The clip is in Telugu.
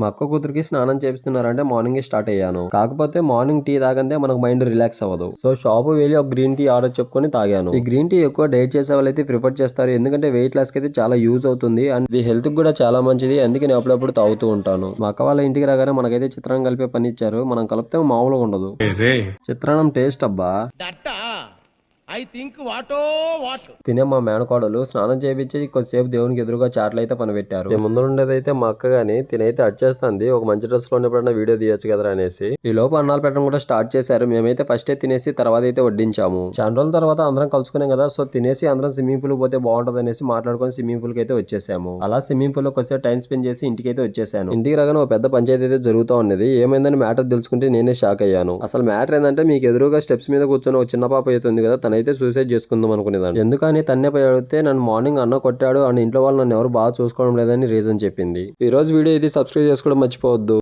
మా అక్క కూతురికి స్నానం చేపిస్తున్నారంటే మార్నింగ్ స్టార్ట్ అయ్యాను. కాకపోతే మార్నింగ్ టీ తాగందే మనకు మైండ్ రిలాక్స్ అవ్వదు. సో షాప్ వెళ్ళి ఒక గ్రీన్ టీ ఆర్డర్ చెప్పుకొని తాగాను. ఈ గ్రీన్ టీ ఎక్కువ డైట్ చేసే వాళ్ళైతే ప్రిఫర్ చేస్తారు. ఎందుకంటే వెయిట్ లాస్ కి అయితే చాలా యూజ్ అవుతుంది అండ్ ఇది హెల్త్ కి కూడా చాలా మంచిది. అందుకే నేను అప్పుడప్పుడు తాగుతూ ఉంటాను. మా అక్క వాళ్ళ ఇంటికి రాగానే మనకైతే చిత్రాన్నం కలిపే పని ఇచ్చారు. మనం కలిపితే మామూలుగా ఉండదు. చిత్రాన్నం టేస్ట్ అబ్బా. తినే మా మేనకోడలు స్నానం చేయించి కొద్దిసేపు దేవునికి ఎదురుగా చాట్లు అయితే పని పెట్టారు. ముందు ఉండేదైతే మా అక్క గాని తినైతే అడ్చేస్తుంది. ఒక మంచి డ్రెస్ లో ఉన్నప్పుడన్నా వీడియో తీయొచ్చు కదా అనేసి ఈ లోపు అన్నాలు పెట్టడం కూడా స్టార్ట్ చేశారు. మేమైతే ఫస్ట్ తినేసి తర్వాత అయితే వడ్డించాము. చాలా రోజుల తర్వాత అందరం కలుసుకున్నాం కదా, సో తినేసి అందరం స్విమ్మింగ్ పూల్ పోతే బాగుంటది అనేసి మాట్లాడుకొని స్విమ్మింగ్ పూల్ కి అయితే వచ్చేసాము. అలా స్విమ్మింగ్ పూల్ లో కొద్దిసేపు టైం స్పెండ్ చేసి ఇంటికి అయితే వచ్చేసాను. ఇంటికి రాగానే ఒక పెద్ద పంచాయతీ అయితే జరుగుతూ ఉన్నది. ఏమైందని మ్యాటర్ తెలుసుకుంటే నేనే షాక్ అయ్యాను. అసలు మ్యాటర్ ఏంటంటే మీకు ఎదురుగా స్టెప్స్ మీద కూర్చొని ఒక చిన్న పాప అయితే ఉంది కదా, తనైతే సూసైడ్ చేసుకుందాం అనుకునేదాన్ని. ఎందుకని తన్నే పోయి అడిగితే నన్ను మార్నింగ్ అన్న కొట్టాడు అండ్ ఇంట్లో వాళ్ళు నన్ను ఎవరు బాగా చూసుకోవడం లేదని రీజన్ చెప్పింది. ఈ రోజు వీడియో ఇది సబ్స్క్రైబ్ చేసుకోవడం మర్చిపోవద్దు.